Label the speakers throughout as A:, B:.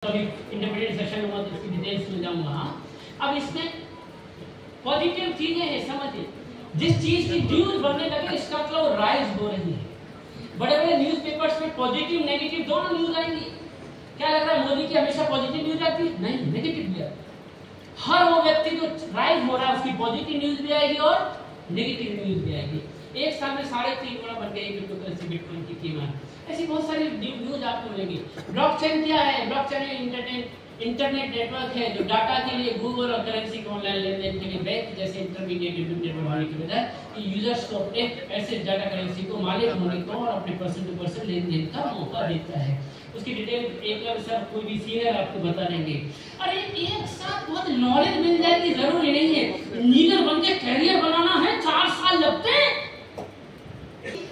A: Intermediate session में इसकी details में जाऊंगा। अब इसमें पॉजिटिव चीजें हैं, समझिए। जिस चीज की न्यूज बनने लगे इसका मतलब राइज हो रही है। बड़े बड़े न्यूज़पेपर्स में पॉजिटिव नेगेटिव दोनों न्यूज आएंगी। क्या लग रहा है मोदी की हमेशा पॉजिटिव न्यूज आती है? नहीं, नेगेटिव भी आती है। हर वो व्यक्ति जो राइज हो रहा है उसकी पॉजिटिव न्यूज भी आएगी और नेगेटिव न्यूज भी आएगी। एक साल में 3.5 गुना बढ़ गई क्रिप्टोकरेंसी बिटकॉइन की कीमत। ऐसी बहुत सारी न्यूज आपको मिलेगी। ब्लॉकचेन क्या है? ब्लॉकचेन इंटरनेट नेटवर्क है जो डाटा के लिए गूगल और करेंसी को ऑनलाइन लेन देन के लिए बैंक जैसे इंटरमीडिएट बढ़ाने की बजाय कि यूजर्स को अपने ऐसे डाटा करेंसी को मालिक होने को और अपने पर्सन टू पर्सन लेन देन का मौका देता है। उसकी डिटेल एक बार सर कोई भी सीनियर आपको बता देंगे। अरे एक साथ बहुत नॉलेज मिल जाएगी जरूरी नहीं है। इंजीनियर बन के कैरियर बनाना है 4 साल लगते हैं,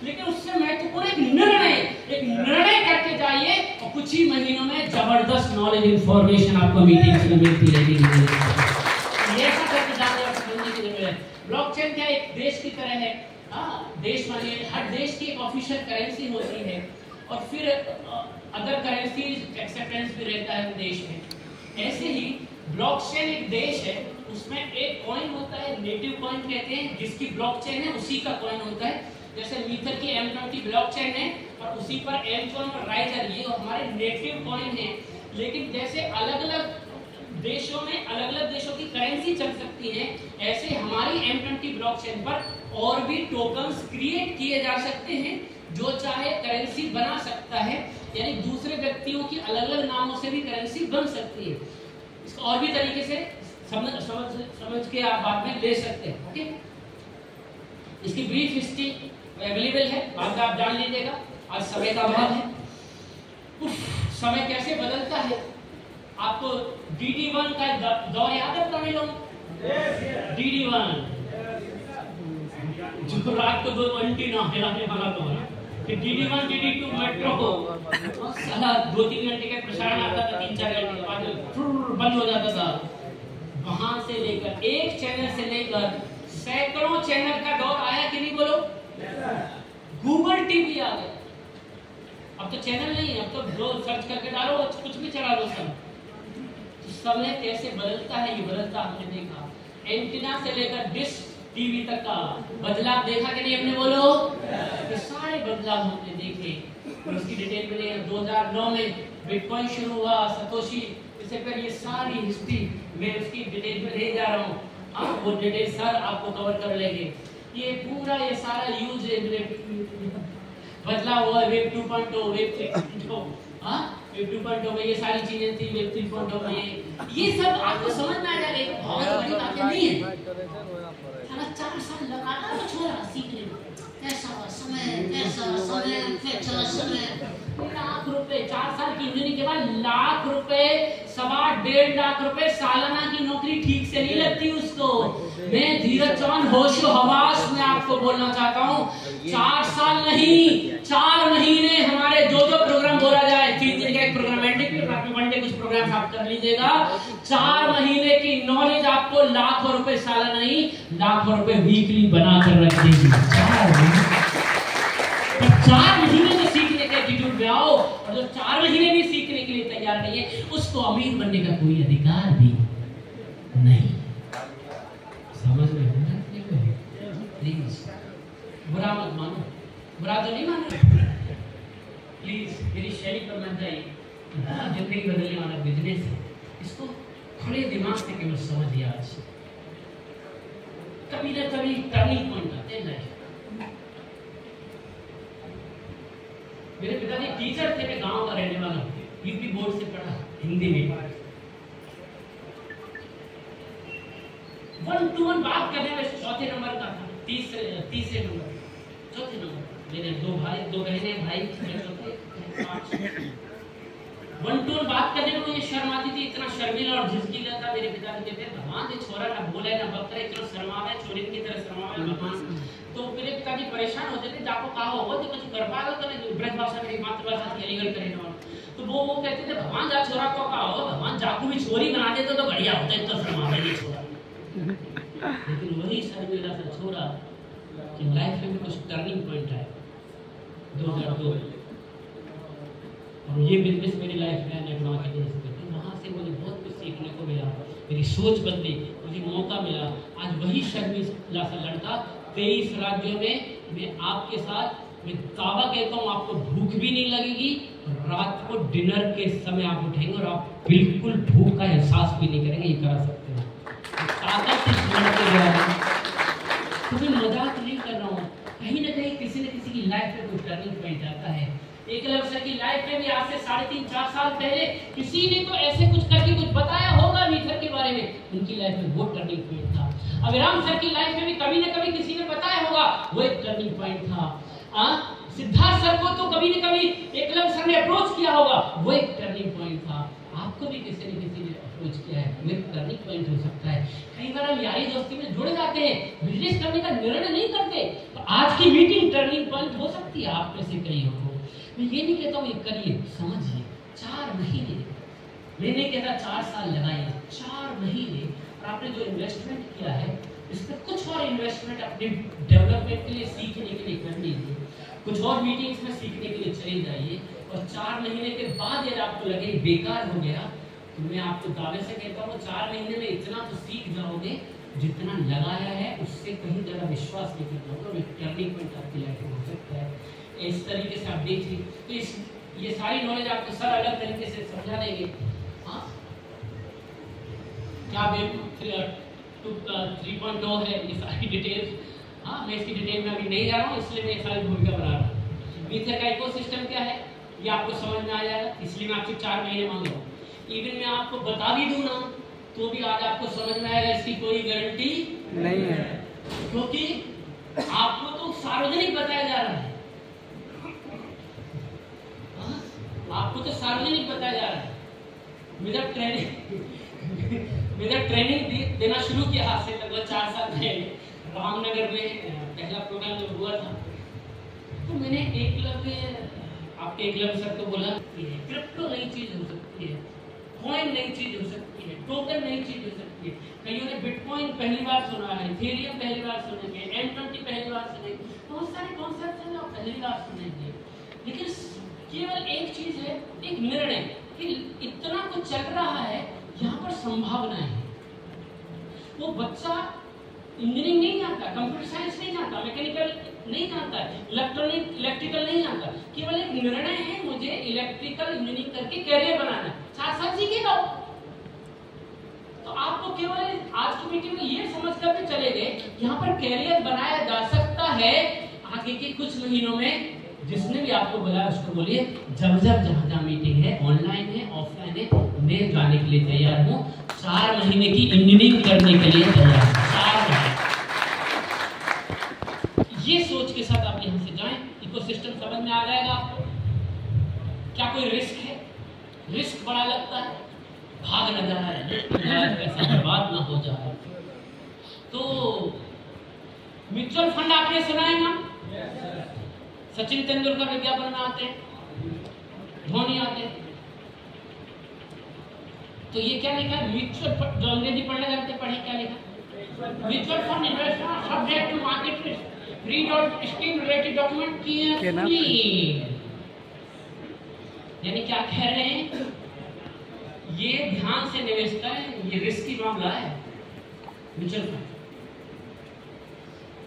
A: लेकिन उससे महत्वपूर्ण एक निर्णय करके जाइए और कुछ ही महीनों में जबरदस्त नॉलेज इंफॉर्मेशन आपको मीटिंग में मिलती रहेगी। ये ऐसा करके जाने और समझने की जरूरत है। ब्लॉकचेन क्या एक देश की तरह है। देश माने हर देश की एक ऑफिशियल करेंसी होती है और फिर अदर करेंसीज एक्सेप्टेंस भी रहता है देश में। ऐसे ही ब्लॉकचेन एक देश है, उसमें एक कॉइन होता है, नेटिव कॉइन कहते हैं, जिसकी ब्लॉकचेन है उसी का कॉइन होता है। जैसे मीथर की M20 ब्लॉकचेन है और उसी पर M1 और राइजर ये हमारे नेटिव कॉइन है। लेकिन जैसे अलग-अलग देशों में अलग-अलग देशों की करेंसी चल सकती है, ऐसे हमारी M20 ब्लॉकचेन पर और भी टोकन्स क्रिएट किए जा सकते हैं। जो चाहे करेंसी बना सकता है, यानी दूसरे व्यक्तियों की अलग-अलग नामों से भी करेंसी बन सकती है। इसको और भी तरीके से समझ के आप बाद में ले सकते हैं। ओके, इसकी ब्रीफ हिस्ट्री अवेलेबल है, बाद में आप जान लीजिएगा। आज समय का अभाव है। समय कैसे बदलता है आपको DD1 का दौर याद है? पुराने लोग DD1 जो रात को 2 एंटीना हिलाने वाला तो है कि DD1 DD2 मेट्रो को साला 2-3 घंटे का प्रसारण आता था, 3-4 घंटे के बाद बंद हो जाता था। वहां से लेकर एक चैनल से लेकर सैकड़ों चैनल का दौर आया कि नहीं? बोलो। गूगल टीवी आ गया। अब तो चैनल नहीं है, अब तो जो सर्च करके डालो कुछ भी चला लो। सब तो समय कैसे बदलता है, ये बदलता हमने देखा। एंटीना से लेकर डिश टीवी तक का बदलाव देखा कि नहीं? हमने बोलो ये सारे बदलाव हमने देखे। उसकी डिटेल मिले 2009 में बिटकॉइन शुरू हुआ, सतोशी, इससे पहले ये सारी हिस्ट्री मैं उसकी डिटेल में ले जा रहा हूँ। आप वो डिटेल सर आपको कवर कर लेंगे। ये पूरा ये सारा यूज बदला हुआ वेब 2.0 वेब 3.0 वेब 2.0 में ये सारी चीजें थी। वेब 3.0 में ये सब आपको समझ में आ जाएगा। बहुत बड़ी बात नहीं है। 4 साल लगा था वो छोरा सीखने में। कैसा समय लाख रुपए 4 साल की इंजीनियरिंग के बाद लाख रुपए 1.5 लाख रुपए सालाना की नौकरी ठीक से नहीं लगती उसको। मैं धीरज चौहान होशो हवास में आपको बोलना चाहता हूँ 4 साल नहीं 4 महीने हमारे जो प्रोग्राम बोला जाए 3 दिन का एक प्रोग्राम वनडे कुछ प्रोग्राम आप कर लीजिएगा। 4 महीने की नॉलेज आपको लाखों रुपए सालाना नहीं लाखों रुपए वीकली बना कर रख देगी। 4 महीने में सीखने के एटीट्यूड में आओ और जो 4 महीने भी सीखने के लिए तैयार नहीं है उसको अमीर बनने का कोई अधिकार भी नहीं। समझ में प्लीज बुरा मत मानो, बुरा तो नहीं मानो प्लीज। मेरी शैली पर मत जाइए। जिंदगी बदलने वाला बिजनेस है, इसको खुले दिमाग से केवल समझिए। आज कभी ना कभी टर्निंग पॉइंट आते हैं। मेरे पिताजी टीचर थे, मैं गांव का रहने वाला हूँ, यूपी बोर्ड से पढ़ा हिंदी में। 1-to-1 बात करने में चौथे नंबर का था, तीसरे नंबर, चौथे नंबर। मेरे 2 भाई 2 बहनें, भाई चौथे 1-to-1 बात करने में मुझे शर्म आती थी। इतना शर्मीला और झिझकीला था। मेरे पिताजी कहते हैं भगवान ये छोरा ना बोले ना बकरे, इतना शर्मावे छोरी की तरह शर्मावे भगवान। तो मेरे पिताजी परेशान होते थे, जाको कहा होगा तो कुछ कर पाएगा तो नहीं। ब्रजभाषा मेरी मातृभाषा थी, अलीगढ़ के रहने वाला। तो वो कहते थे भगवान जा छोरा को कहा होगा, भगवान जाको भी छोरी बना देते तो बढ़िया होता, इतना शर्मावे नहीं छोरा। लेकिन वही शर्मीला सा छोरा कि लाइफ में कुछ टर्निंग पॉइंट आया 2002 और ये बिजनेस मेरी लाइफ में नेटवर्क के लिए मेरी सोच बदली, मुझे मौका मिला। आज वही शर्मिला सा लड़का 23 राज्यों में, मैं आपके साथ, मैं दावा कहता हूँ आपको भूख भी नहीं लगेगी, रात को डिनर के समय आप उठेंगे और आप बिल्कुल भूख का एहसास भी नहीं करेंगे। ये करा सकते हैं ताकत से लड़के जो है। तो मैं मजाक नहीं कर रहा हूँ, कहीं ना कहीं किसी न किसी की लाइफ में कोई टर्निंग पॉइंट आता है। एकलव्य सर की लाइफ में भी आज से 3.5-4 साल पहले किसी ने तो ऐसे कुछ करके कुछ बताया होगा मीथर के बारे में, उनकी लाइफ में वो टर्निंग पॉइंट था। अभिराम सर की लाइफ में भी कभी न कभी किसी ने बताया होगा, वो एक टर्निंग पॉइंट था। सिद्धार्थ सर को तो कभी न कभी एकलव्य सर ने अप्रोच किया होगा, वो एक टर्निंग पॉइंट था। आपको भी किसी न किसी ने अप्रोच किया है, वो एक टर्निंग पॉइंट हो सकता है। कई बार हम यारी दोस्ती में जुड़ जाते हैं, बिजनेस करने का निर्णय नहीं करते, तो आज की मीटिंग टर्निंग पॉइंट हो सकती है आप में से कई को। मैं ये नहीं कहता हूँ ये करिए, समझिए 4 महीने, मैं नहीं कहता 4 साल लगाइए, 4 महीने, और आपने जो इन्वेस्टमेंट किया है इसमें कुछ और इन्वेस्टमेंट अपने डेवलपमेंट के लिए, सीखने के लिए कर लीजिए, कुछ और मीटिंग्स में सीखने के लिए चले जाइए। और 4 महीने के बाद यदि आपको लगे बेकार हो गया, तो मैं आपको दावे से कहता हूँ 4 महीने में इतना तो सीख जाओगे जितना लगाया है उससे कहीं ज़्यादा विश्वास नहीं करना होगा। टर्निंग पॉइंट आपकी लाइफ में हो सकता है। इस तरीके से आप देखिए, तो ये सारी नॉलेज आपको सर अलग तरीके से समझा देंगे। हाँ, क्या 3.0 है, ये सारी डिटेल्स। हाँ, मैं इसकी डिटेल में अभी नहीं जा रहा हूँ, इसलिए मैं सारी भूमिका बना रहा हूँ। मीथर का इकोसिस्टम क्या है ये आपको समझ में आ जाएगा, इसलिए मैं आपसे 4 महीने मांग रहा हूँ। इवन मैं आपको बता भी दूं ना तो भी आज आपको समझ में आएगा, इसकी कोई गारंटी नहीं है, क्योंकि आपको तो सार्वजनिक बताया जा रहा है। आपको तो सार्वजनिक बताया जा रहा है। मेरा ट्रेनिंग देना शुरू किया आज से लगभग 4 साल पहले रामनगर में पहला प्रोग्राम जब हुआ था, तो मैंने आपके एकलव्य सर को बोला क्रिप्टो नई चीज हो सकती है, कॉइन नई चीज हो सकती है, टोकन नई चीज हो सकती है। कईयों ने बिटकॉइन पहली बार सुना है, इथेरियम पहली बार सुनेंगे, M20 पहली बार सुनेंगे, बहुत सारे कॉन्सेप्ट हैं जो पहली बार सुनेंगे। लेकिन केवल एक चीज है, एक निर्णय कि इतना कुछ चल रहा है, यहाँ पर संभावना है। वो बच्चा इंजीनियरिंग नहीं जानता, कंप्यूटर साइंस नहीं जानता, मैकेनिकल नहीं जानता, इलेक्ट्रिकल नहीं जानता, केवल एक निर्णय है मुझे इलेक्ट्रिकल इंजीनियरिंग करके कैरियर बनाना है, 4 साल सीखेगा। तो आपको केवल आज की मीटिंग में ये समझ कर चले गए, यहाँ पर कैरियर बनाया जा सकता है। आगे के कुछ महीनों में जिसने भी आपको बुलाया उसको बोलिए जब जहाँ मीटिंग है, ऑनलाइन है, ऑफलाइन है, मैं जाने के लिए तैयार हूँ। 4 महीने की इंजीनियरिंग करने के लिए तैयार हूँ, 4 महीने। ये सोच के साथ आप यहाँ से जाएं, इकोसिस्टम समझ में आ जाएगा आपको। क्या कोई रिस्क है? रिस्क बड़ा लगता है, भाग न जाए, पैसा बर्बाद ना हो जाए। तो म्यूचुअल फंड आपने सुना है ना? सचिन तेंदुलकर विज्ञापन में आते हैं, धोनी आते हैं। तो ये क्या लिखा है? म्यूचुअल फंड, जो अंग्रेजी पढ़ने जाते पढ़े क्या लिखा? Mutual fund investment subject to market risk, read और स्कीम रिलेटेड डॉक्यूमेंट केयरफुली। यानी क्या कह रहे हैं? ये ध्यान से निवेश करें, ये रिस्की मामला है म्यूचुअल फंड।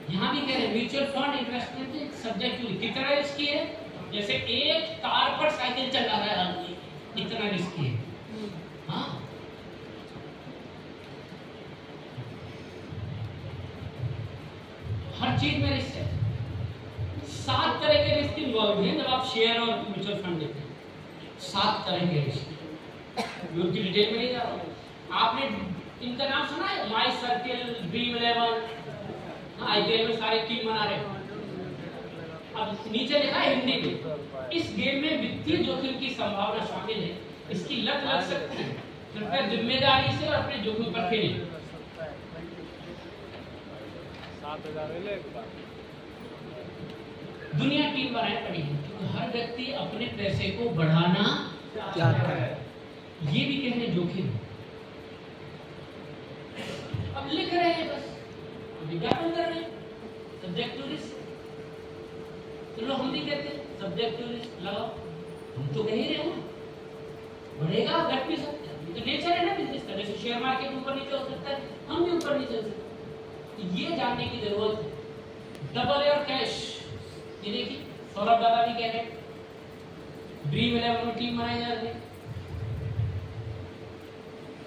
A: यहाँ भी कह रहे हैं mutual fund investment subject to, कितना रिस्की है? जैसे एक तार पर साइकिल चला रहा है आदमी, इतना रिस्की है। हाँ, हर चीज में रिस्क है। 7 तरह के रिस्क इन्वॉल्व हैं जब आप शेयर और म्यूचुअल फंड लेते हैं। 7 तरह के रिस्क, उनकी डिटेल में नहीं जा रहा। आपने इनका नाम सुना है? माई सर्किल, ड्रीम 11, IPL में सारे टीम बना रहे हैं। अब नीचे लिखा है हिंदी में, इस गेम में वित्तीय जोखिम की संभावना शामिल है, इसकी लत लग सकती है, कृपया जिम्मेदारी से और अपने जोखिम पर खेलें।
B: 7,000
A: दुनिया टीम बनाए पड़ी है, क्योंकि हर व्यक्ति अपने पैसे को बढ़ाना चाहता है। ये भी कह रहे जोखिम। अब लिख रहे हैं, बस विज्ञापन कर रहे हैं, सब्जेक्ट टू रिस्क। चलो हम भी कहते हैं सब्जेक्ट टू रिस्क लगाओ, हम तो कह ही रहे हो, बढ़ेगा घट भी सकते हैं, तो नेचर है ना बिजनेस का, जैसे शेयर मार्केट ऊपर नीचे हो सकता है, हम भी ऊपर नीचे हो सकते हैं। ये जानने की जरूरत है। डबल योर कैश, ये देखिए सौरभ दादा भी कह रहे हैं ड्रीम 11 में टीम बनाई जा रही है।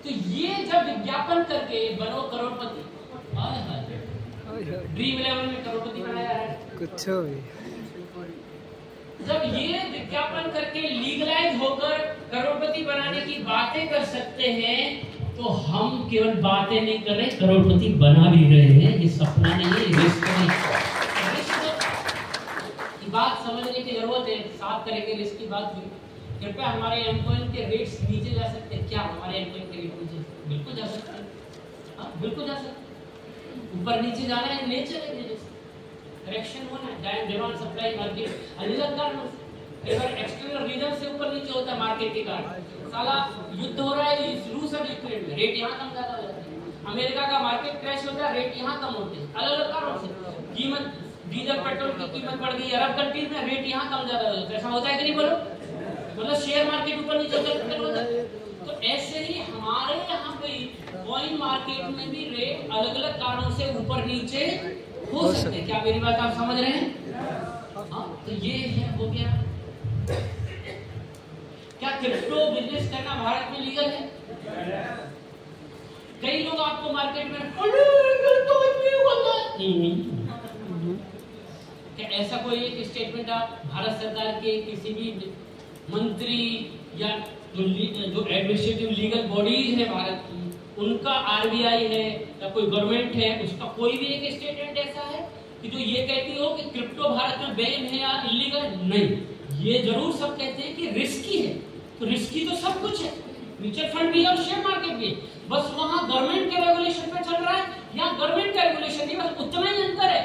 A: तो ये जब विज्ञापन करके बनो करोड़पति, ड्रीम 11 में करोड़पति बनाया जा रहा है
C: कुछ भी,
A: जब ये विज्ञापन करके लीगलाइज होकर करोड़पति बनाने की बातें कर सकते हैं, तो हम केवल बातें नहीं कर रहे, करोड़पति बना भी रहे हैं। ये सपना नहीं है, रिस्क नहीं। बात समझने की जरूरत है। 7 तरह के रिस्क की बात हुई। कृपया हमारे एम्प्लॉय के रेट्स नीचे जा सकते हैं क्या? हमारे एम्प्लॉय के रेट नीचे बिल्कुल जा सकते हैं, हाँ बिल्कुल जा सकते हैं। ऊपर नीचे जाना है, नेचर है, करेक्शन होना है, डिमांड सप्लाई मार्केट अलग कारणों से, कई बार एक्सटर्नल रीजन से ऊपर नीचे होता है मार्केट के कारण। साला युद्ध हो रहा है रूस और यूक्रेन में, रेट यहाँ कम ज्यादा हो जाता है। अमेरिका का मार्केट क्रैश होता है, रेट यहाँ कम होते हैं, अलग अलग कारणों से। कीमत डीजल पेट्रोल की कीमत बढ़ गई अरब कंट्रीज में, रेट यहाँ कम ज्यादा हो जाता है। ऐसा होता है कि नहीं बोलो? मतलब शेयर मार्केट ऊपर नीचे होता है। तो ऐसे ही हमारे यहाँ पे कॉइन मार्केट में भी रेट अलग अलग कारणों से ऊपर नीचे हो सकते हैं। क्या मेरी बात आप समझ रहे हैं? हाँ, तो ये है, हो गया। क्या क्रिप्टो बिजनेस करना भारत में लीगल है? कई लोग आपको मार्केट में क्या ऐसा कोई एक स्टेटमेंट आप भारत सरकार के किसी भी मंत्री या जो एडमिनिस्ट्रेटिव लीगल बॉडीज है भारत की, उनका आरबीआई है या कोई गवर्नमेंट है, उसका कोई भी एक स्टेटमेंट ऐसा है कि जो ये कहती हो कि क्रिप्टो भारत में बैन है या इलीगल? नहीं, ये जरूर सब कहते हैं कि रिस्की है। तो रिस्की तो सब कुछ है, म्यूचुअल फंड भी है और शेयर मार्केट भी, बस वहां गवर्नमेंट के रेगुलेशन पे चल रहा है, यहाँ गवर्नमेंट का रेगुलेशन नहीं, बस उतना ही अंतर है।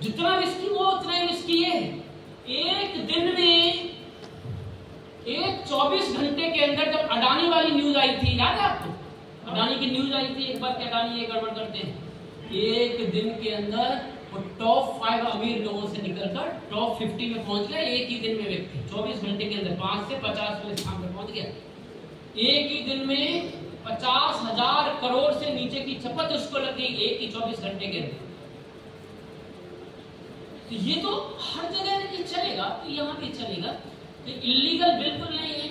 A: जितना रिस्की वो उतना ही रिस्की है। एक दिन में, एक 24 घंटे के अंदर जब अडानी वाली न्यूज आई थी, याद है आपको? अडानी की न्यूज आई थी एक बार कि अडानी ये गड़बड़ करते हैं। एक दिन के अंदर वो टॉप 5 अमीर लोगों से निकलकर टॉप 50 में पहुंच गया। एक ही दिन में व्यक्ति 24 घंटे के अंदर 5 से 50वें स्थान पर पहुंच गया। एक ही दिन में 50,000 करोड़ से नीचे की चपत उसको लग गई, एक ही 24 घंटे के अंदर। तो ये तो हर जगह चलेगा, तो यहाँ भी चलेगा। तो इलीगल बिल्कुल नहीं है,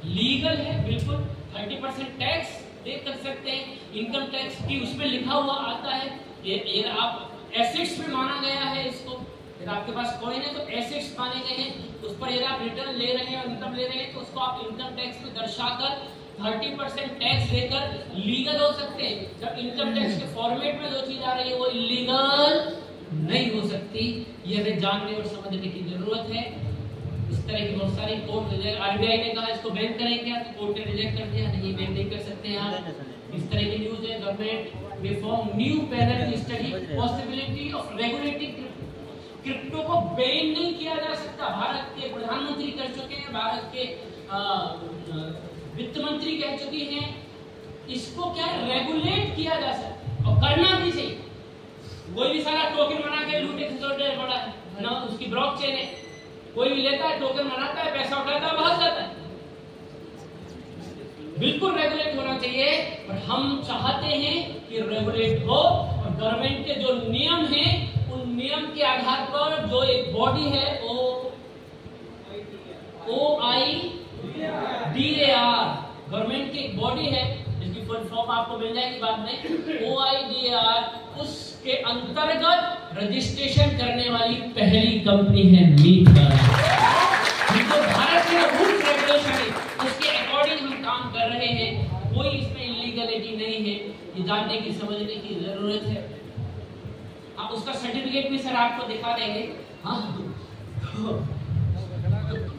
A: लीगल है बिल्कुल। 30% टैक्स पे कर सकते हैं, इनकम टैक्स की उसमें लिखा हुआ आता है। ये आप एसेट्स में माना गया है इसको। अगर आपके पास कॉइन है तो एसेट्स माने गए हैं, उस पर यदि आप रिटर्न ले रहे हैं और इनकम ले रहे हैं तो उसको आप इनकम टैक्स में दर्शाकर 30% टैक्स लेकर लीगल हो सकते हैं। जब इनकम टैक्स के फॉर्मेट में जो चीज आ रही है वो इलीगल नहीं हो सकती। ये हमें जानने और समझने की जरूरत है। इस तरह की बहुत सारी कोर्ट, आरबीआई ने कहा इसको बैन करें क्या, तो कोर्ट ने रिजेक्ट कर दिया, नहीं बैन नहीं कर सकते यहाँ। इस तरह की न्यूज है। Government will form new panel to study possibility of regulating crypto को बैन नहीं किया जा सकता। भारत के प्रधानमंत्री कर चुके हैं, भारत के वित्त मंत्री कह चुके हैं, इसको क्या रेगुलेट किया जा सकता और करना भी चाहिए। कोई भी सारा टोकन बना के लूटे खसोटे बड़ा है ना, उसकी ब्लॉकचेन है, कोई भी लेता है टोकन बनाता है, पैसा उठाता है, भाग जाता है। बिल्कुल रेगुलेट होना चाहिए और हम चाहते हैं कि रेगुलेट हो और गवर्नमेंट के जो नियम हैं उन नियम के आधार पर जो एक बॉडी है OIDAR, गवर्नमेंट की एक बॉडी है जिसकी फुल फॉर्म आपको मिल जाएगी बाद में। OIDAR उसके अंतर्गत रजिस्ट्रेशन करने वाली पहली कंपनी है मीट। जो भारत के रूल्स रेगुलेशन है उसके अकॉर्डिंग हम काम कर रहे हैं, कोई इसमें इलीगलिटी नहीं है। ये जानने की समझने की जरूरत है। आप उसका सर्टिफिकेट भी सर आपको दिखा देंगे। हाँ,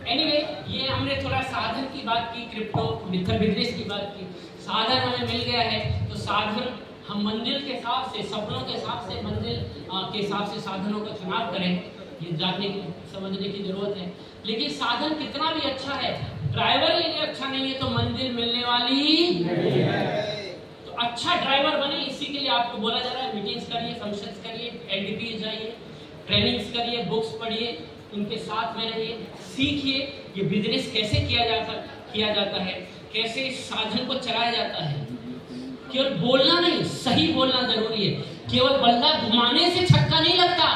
A: एनीवे, ये हमने थोड़ा साधन की बात की, क्रिप्टो मिथर बिजनेस की बात की। साधन हमें मिल गया है तो साधन हम मंजिल के हिसाब से, सपनों के हिसाब से, मंजिल के हिसाब से साधनों का चुनाव करें, ये जानने की समझने की जरूरत है। लेकिन साधन कितना भी अच्छा है, ड्राइवर यदि अच्छा नहीं है तो मंजिल मिलने वाली नहीं है। तो अच्छा ड्राइवर बने, इसी के लिए आपको बोला जा रहा है मीटिंग्स करिए, फंक्शंस करिए, एनडीपी जाइए, ट्रेनिंग्स करिए, बुक्स पढ़िए, इनके साथ में रहिए, सीखिए कि बिजनेस कैसे किया जाता है। कैसे इस साधन को चलाया जाता है। केवल बोलना नहीं, सही बोलना जरूरी है। केवल बल्ला घुमाने से छक्का नहीं लगता,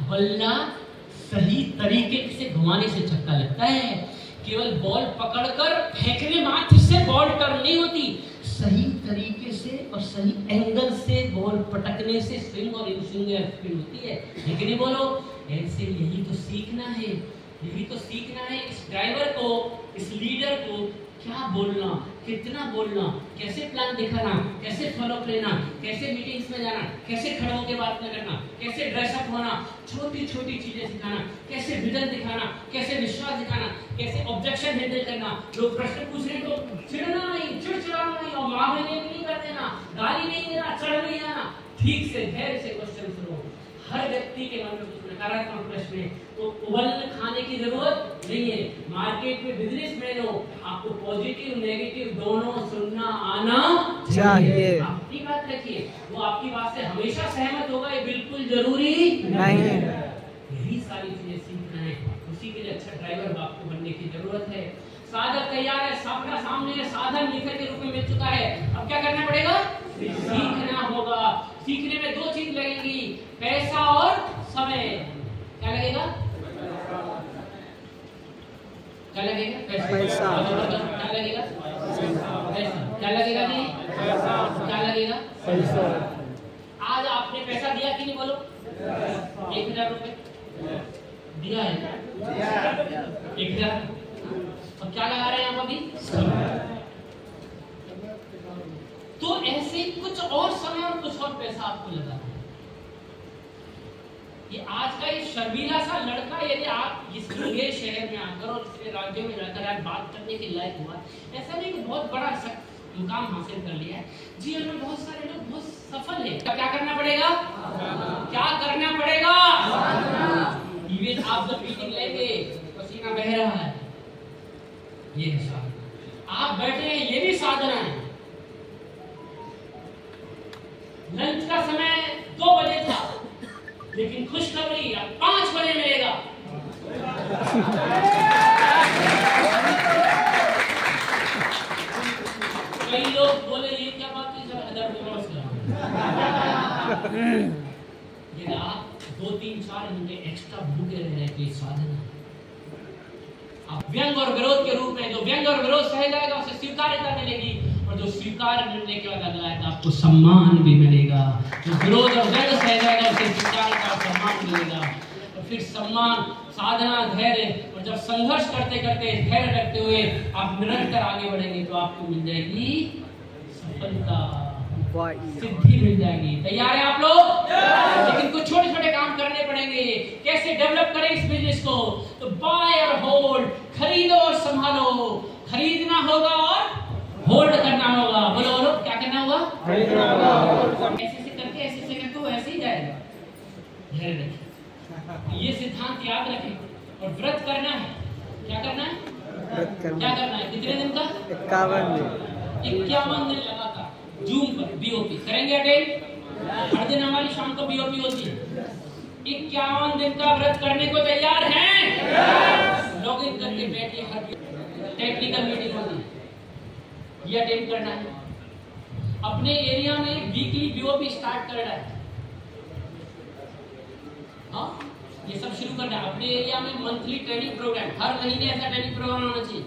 A: बल्ला सही तरीके से घुमाने से छक्का लगता है। केवल बॉल पकड़कर फेंकने मात्र से बॉल टर्न नहीं होती, सही तरीके से और सही एंगल से बॉल पटकने से स्विंग और इनस्विंग होती है। लेकिन बोलो ऐसे यही तो सीखना है, यही तो सीखना है। इस ड्राइवर को, इस लीडर को क्या बोलना, कितना बोलना, कैसे प्लान दिखाना, कैसे फॉलोअप लेना, कैसे मीटिंग्स में जाना, कैसे खड़े होकर बात न करना, कैसे ड्रेसअप होना, छोटी छोटी चीजें सिखाना, कैसे विजन दिखाना, कैसे विश्वास दिखाना, कैसे ऑब्जेक्शन हैंडल करना। लोग प्रश्न पूछ रहे तो चिढ़ना नहीं, चिड़चिड़ाना नहीं और मारने नहीं कर देना, गाली नहीं देना, चढ़ नहीं आना, ठीक से धैर्य से क्वेश्चन सुनो। हर व्यक्ति के मन में कुछ नकारात्मक प्रश्न है तो उबल खाने की जरूरत नहीं है। मार्केट में बिजनेसमैन हो, आपको पॉजिटिव नेगेटिव दोनों सुनना आना चाहिए। अपनी बात रखिए, वो आपकी बात से हमेशा सहमत होगा ये बिल्कुल जरूरी नहीं है। यही सारी चीजें सीखना है, उसी के लिए अच्छा ड्राइवर आपको बनने की जरूरत है। साधक तैयार है, सबका सामने है, साधन लेखक के रूप में मिल चुका है। अब क्या करना पड़ेगा? सीखना होगा। सीखने में दो चीज लगेगी, पैसा और समय। क्या लगेगा? क्या लगेगा? पैसा। क्या लगेगा? पैसा। क्या लगेगा जी? क्या लगेगा? पैसा। आज आपने पैसा दिया कि नहीं बोलो? 1000 रुपए दिया है, 1000। अब क्या लगा रहे हैं आप अभी? तो ऐसे कुछ और समय और कुछ और पैसा आपको लगा। ये आज का ये शर्मीला सा लड़का यदि आप इस बड़े शहर में आकर और इसके राज्यों में जाकर आप बात करने के लायक हुआ, ऐसा नहीं कि बहुत बड़ा मुकाम हासिल कर लिया है। जीवन में बहुत सारे लोग बहुत सफल हैं। क्या करना पड़ेगा? क्या करना पड़ेगा? इवन आप जब मीटिंग लेंगे, पसीना बह रहा है, ये है साधना। आप बैठे हैं, ये भी साधना है। लंच का समय 2 बजे था, लेकिन खुशखबरी अब 5 बजे मिलेगा। कई लोग बोले ये क्या बात है, जब 1000 रुपये यदि आप 2-3-4 घंटे एक्स्ट्रा भूखे रह रहे तो ये साधना। आप व्यंग और विरोध के रूप में, जो व्यंग और विरोध सह जाएगा उसे स्वीकार्यता मिलेगी, और जो स्वीकार मिलने के बाद अगला है आपको सम्मान भी मिलेगा। जो विरोध और व्यंग सह जाएगा उसे स्वीकार्यता और सम्मान मिलेगा, और फिर सम्मान, साधना, धैर्य। और जब संघर्ष करते करते धैर्य रखते हुए आप निरंतर आगे बढ़ेंगे तो आपको मिल जाएगी सफलता, सिद्धि मिल जाएगी। तैयार है आप लोग? लेकिन कुछ छोटे छोटे काम करने पड़ेंगे। कैसे डेवलप करें इस बिजनेस को? तो बाय और होल्ड, खरीदो और संभालो। खरीदना होगा और होल्ड करना होगा। बोलो बोलो, क्या करना होगा? ऐसे से करके वो ऐसे ही जाएगा। धैर्य रखें, ये सिद्धांत याद रखें। और व्रत करना है। क्या करना है? क्या करना है? कितने दिन का? 51 दिन लगातार जूम पर बीओपी करेंगे अटेंड। हर दिन हमारी शाम को बीओपी होती है। 51 दिन का व्रत करने को तैयार हैं? लॉगिन करके बैठिए। हर टेक्निकल मीटिंग होती है, ये अटेंड करना है। अपने एरिया में वीकली बीओपी स्टार्ट करना है। हाँ, ये सब शुरू करना है। अपने एरिया में मंथली ट्रेनिंग प्रोग्राम, हर महीने ऐसा ट्रेनिंग प्रोग्राम होना चाहिए।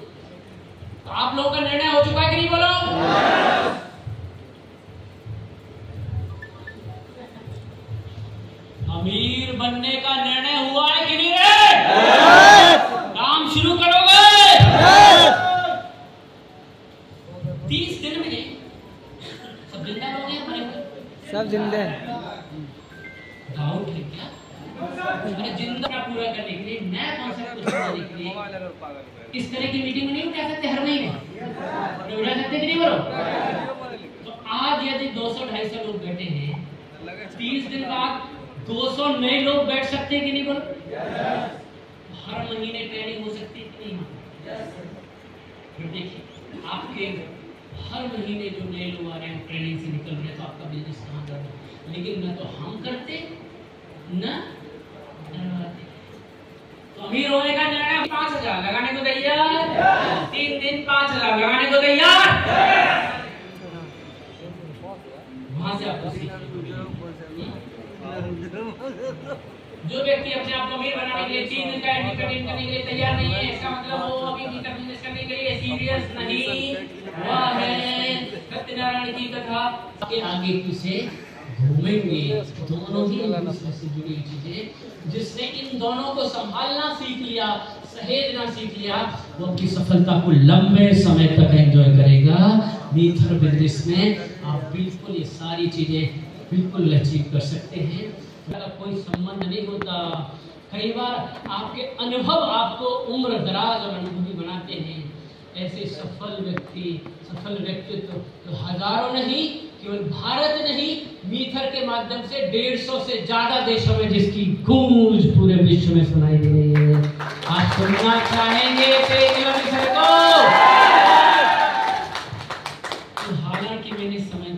A: तो आप लोगों का निर्णय हो चुका है कि नहीं? बोलो। अमीर बनने का निर्णय हुआ है कि नहीं रे? काम शुरू करोगे? 30 दिन में सब जिंदा लोग हैं हमारे में?
C: सब जिंदा है।
A: डाउट है क्या? जिंदा पूरा करने के लिए, नया कॉन्सेप्ट को समझने के लिए इस तरह की मीटिंग नहीं उठा सकते हर महीने? उठा सकते कि नहीं? बोलो। तो आज यदि 200-250 लोग बैठे हैं, 30 दिन बाद 200 नए लोग बैठ सकते हैं कि नहीं? बोलो। हर महीने ट्रेनिंग हो सकती है कि नहीं? फिर देखिए आपके हर महीने जो नए लोग आ रहे हैं ट्रेनिंग से निकल रहे हैं, तो आपका बिजनेस कहाँ कर रहा है? लेकिन न तो हम करते न डरवाते। तो अमीर होने का निर्णय 5,000 लगाने को तैयार, 3 दिन 5,000 लगाने को तैयार। वहां से आपको जो व्यक्ति अपने आप को अमीर बनाने के लिए 3 दिन का एंटरटेन करने के लिए तैयार नहीं है, इसका मतलब वो अभी भीतर बिजनेस करने के लिए सीरियस नहीं हुआ है। सत्यनारायण की कथा के आगे पीछे घूमेंगे, दोनों ही एक दूसरे से जुड़ी चीजें। जिसने इन दोनों को संभालना सीख लिया, सहेजना सीख लिया, वो अपनी सफलता को लंबे समय तक एंजॉय करेगा। मीथर बिजनेस में आप बिल्कुल ये सारी चीजें बिल्कुल अचीव कर सकते हैं। कोई संबंध नहीं होता। कई बार आपके अनुभव आपको उम्र दराज और अनुभवी बनाते हैं। ऐसे सफल व्यक्तित्व तो हजारों नहीं, केवल भारत नहीं, मीथर के माध्यम से 150 से ज्यादा देशों में जिसकी गूंज पूरे विश्व में सुनाई दे रही है। आप सुनना चाहेंगे को? हालांकि मैंने समय